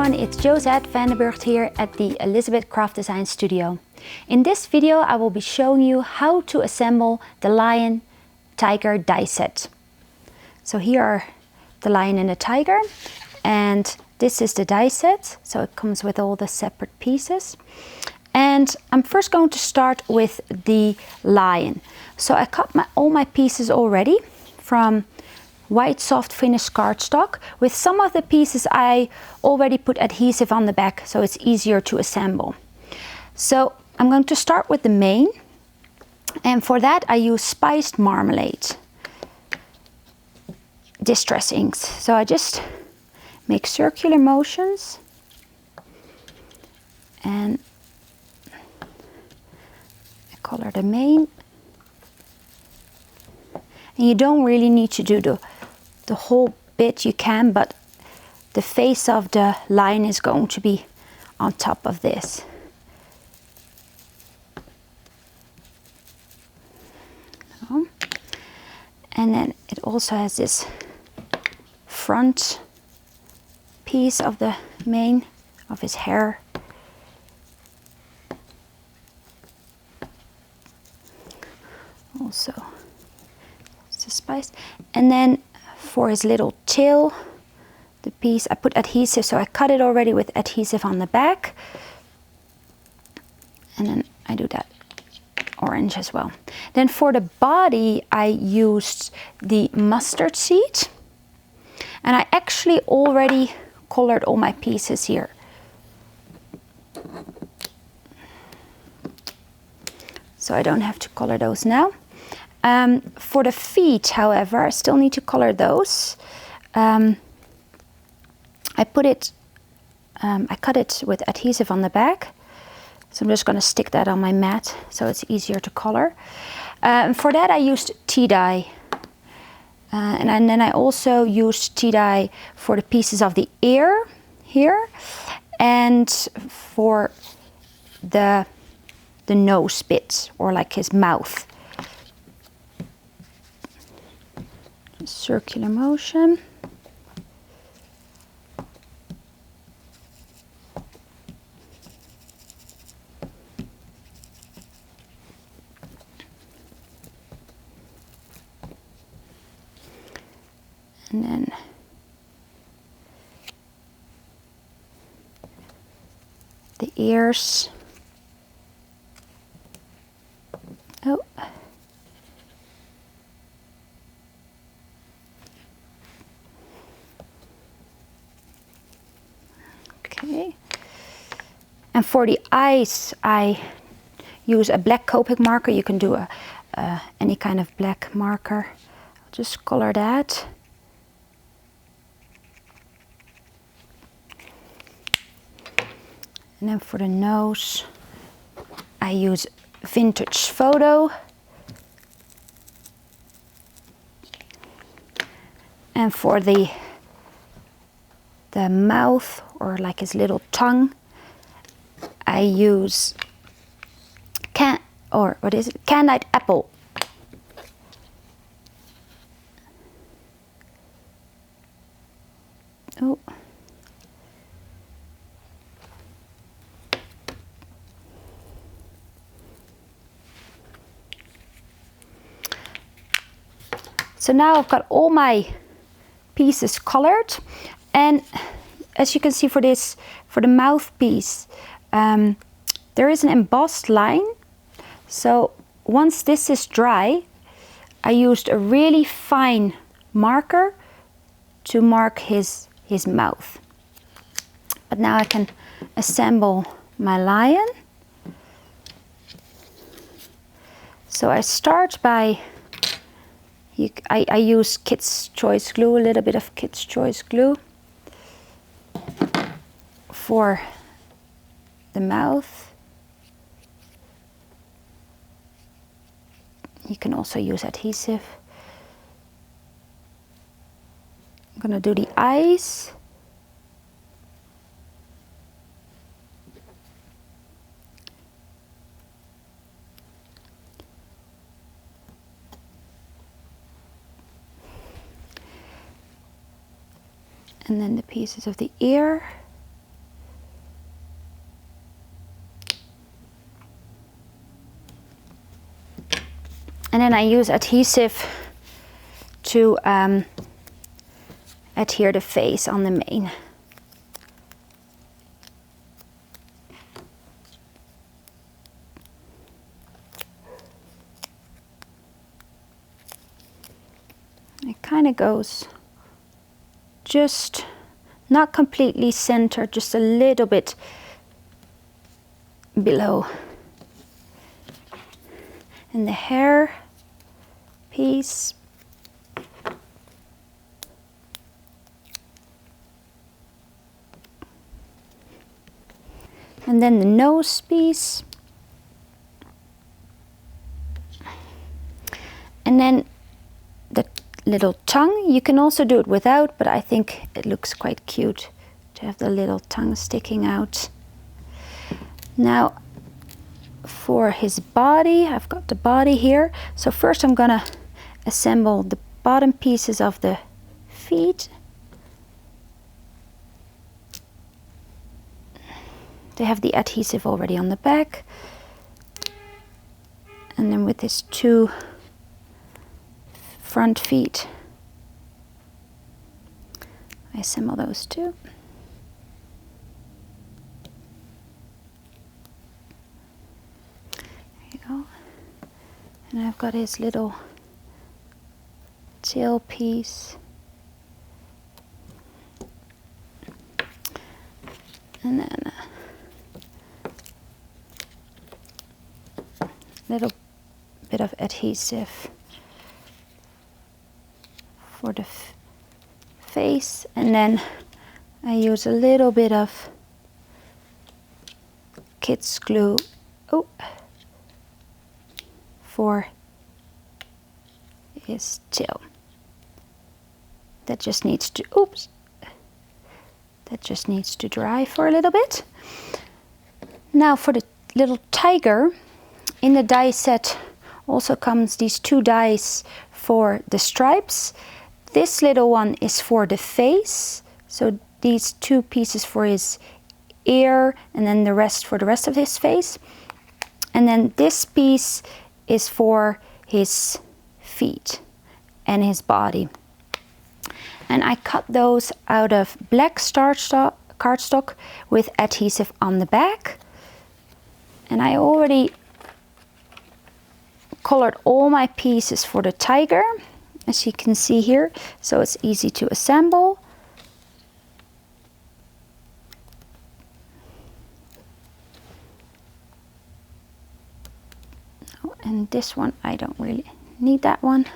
everyone, it's Joset van de Burgt here at the Elizabeth Craft Design Studio. In this video I will be showing you how to assemble the lion tiger die set. So here are the lion and the tiger, and this is the die set, so it comes with all the separate pieces. And I'm first going to start with the lion. So I cut all my pieces already from white soft finish cardstock. With some of the pieces I already put adhesive on the back, so it's easier to assemble. So I'm going to start with the mane, and for that I use spiced marmalade distress inks. So I just make circular motions and I color the mane. And you don't really need to do the whole bit, you can, but the face of the lion is going to be on top of this. So, and then it also has this front piece of the mane, of his hair. Also spice. And then for his little tail, the piece I put adhesive, so I cut it already with adhesive on the back, and then I do that orange as well. Then for the body I used the mustard seed, and I actually already colored all my pieces here. So I don't have to color those now. For the feet, however, I still need to color those. I cut it with adhesive on the back, so I'm just going to stick that on my mat so it's easier to color. For that I used tea dye, and then I also used tea dye for the pieces of the ear here, and for the nose bit, or like his mouth. Circular motion. And then the ears. Oh. Okay. And for the eyes I use a black Copic marker. You can do any kind of black marker. I'll just color that. And then for the nose I use Vintage Photo. And for the mouth, or like his little tongue, I use Candied Apple. Oh. So now I've got all my pieces colored, and as you can see for the mouthpiece, there is an embossed line. So once this is dry, I used a really fine marker to mark his mouth. But now I can assemble my lion. So I start by, I use Kids Choice glue, a little bit of Kids Choice glue for the mouth. You can also use adhesive. I'm gonna do the eyes. And then the pieces of the ear. And then I use adhesive to adhere the face on the mane. It kind of goes just not completely centered, just a little bit below. And the hair piece, and then the nose piece, and then the little tongue. You can also do it without, but I think it looks quite cute to have the little tongue sticking out. Now for his body, I've got the body here. So first I'm gonna assemble the bottom pieces of the feet. They have the adhesive already on the back. And then with his two front feet, I assemble those two. There you go. And I've got his little tail piece. And then a little bit of adhesive for the face, and then I use a little bit of kids glue for his tail. That just needs to that just needs to dry for a little bit. Now for the little tiger, in the die set also comes these two dies for the stripes. This little one is for the face, so these two pieces for his ear, and then the rest for the rest of his face. And then this piece is for his feet and his body. And I cut those out of black cardstock with adhesive on the back. And I already colored all my pieces for the tiger, as you can see here, so it's easy to assemble. Oh, and this one, I don't really need that one.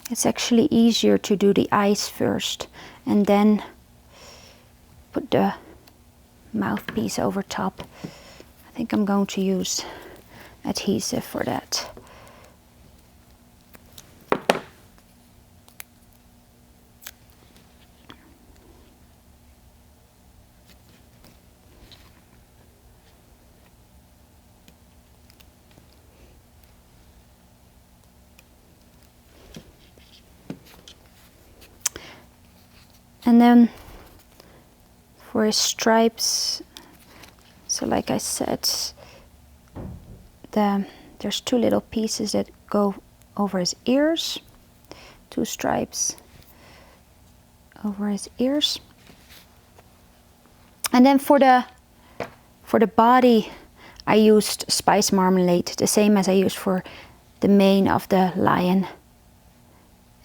It's actually easier to do the eyes first and then put the mouthpiece over top. I think I'm going to use adhesive for that. And then for his stripes, so like I said, there's two little pieces that go over his ears, two stripes over his ears. And then for the body, I used spice marmalade, the same as I used for the mane of the lion.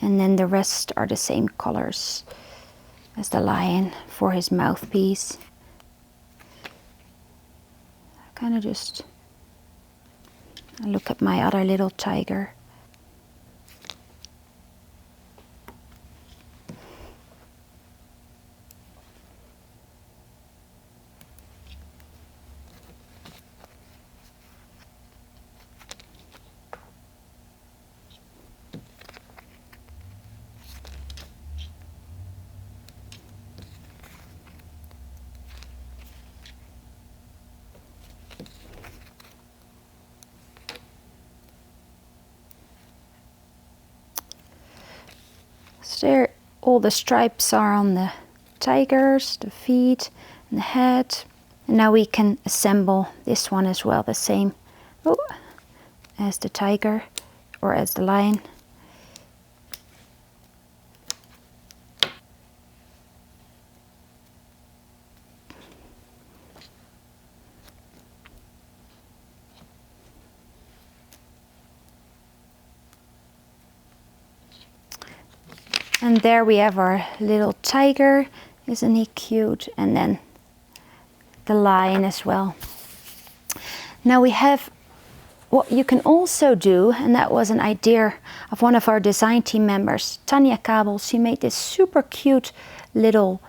And then the rest are the same colors as the lion for his mouthpiece. I kind of just look at my other little tiger. all the stripes are on the tigers, the feet and the head. And now we can assemble this one as well, the same as the tiger or as the lion. And there we have our little tiger. Isn't he cute? And then the lion as well. Now we have what you can also do, and that was an idea of one of our design team members, Tanya Kabel. She made this super cute little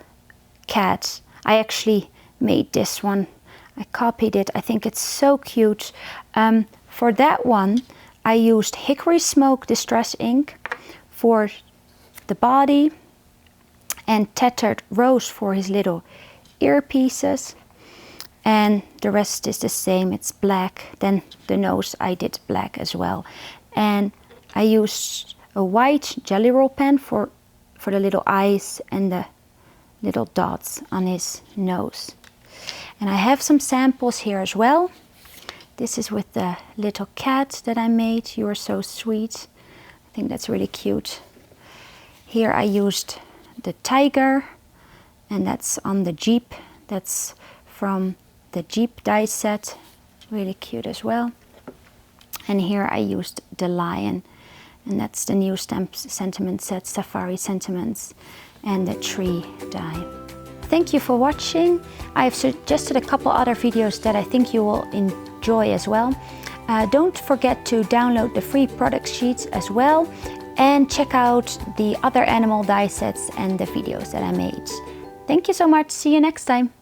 cat. I actually made this one. I copied it. I think it's so cute. For that one, I used hickory smoke distress ink for the body and tattered rose for his little earpieces, and the rest is the same. It's black. Then the nose I did black as well, and I used a white jelly roll pen for the little eyes and the little dots on his nose. And I have some samples here as well. This is with the little cat that I made. You are so sweet. I think that's really cute. Here I used the tiger, and that's on the Jeep. That's from the Jeep die set. Really cute as well. And here I used the lion, and that's the new stamp sentiment set, Safari Sentiments, and the tree die. Thank you for watching. I've suggested a couple other videos that I think you will enjoy as well. Don't forget to download the free product sheets as well, and check out the other animal die sets and the videos that I made. Thank you so much. See you next time.